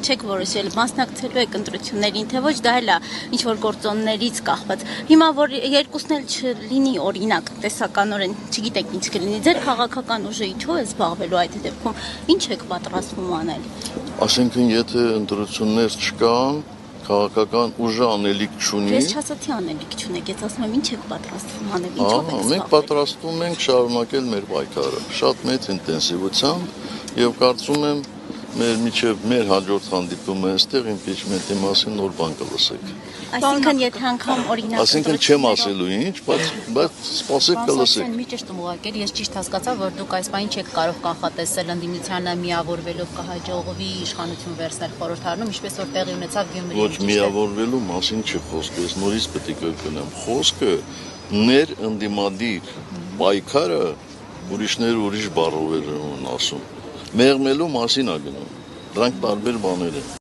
չեք որոշել մասնակցելու եք ընտրություններին, թե ոչ, դա էլ է ինչ-որ գործոններից կախված։ Հիմա որ երկուսն էլ չլինի օրինակ տեսականորեն, չգիտեք ինչ կլինի, ձեր քաղաքական ուժը ինչու է զբաղվելու այդ դեպքում, ինչ եք պատրաստվում անել։ Այսինքն, եթե ընտրություններ չկան, քաղաքական ուժը անելիք չունի։ Ես չասացի անելիք չունեք, ես ասում եմ ինչ եք պատրաստվում անել, ինչով եք Մենք պատրաստվում ենք շարունակել մեր պայքարը շատ մեծ ինտենսիվությամբ եւ կարծում եմ մեր հաջորդ հանդիպումը այստեղ իմպիչմենտի մասին նոր բան կլսեք։ Այսինքն եթե անգամ օրինակ Այսինքն չեմ ասելու ինչ, բայց սպասեք կլսեք։ Մի ճիշտ ուղղակի ես ճիշտ հասկացա, որ դուք այս բանը չեք կարող կանխատեսել ընդդիմությանը միավորվելով կհաջողվի իշխանություն վերցնել խորհրդարանում, ինչպես որ տեղի ունեցավ Գյումրիում։ Ոչ միավորվելու մասին չի խոսքը, ես նորից պետք է կրկնեմ։ Խոսքը ներընդդիմադիր պայքարը ուրիշներ ուրիշ բառով են ասում։ Մեղմելու մասին է գնում։ Դրանք տարբեր բաներ են։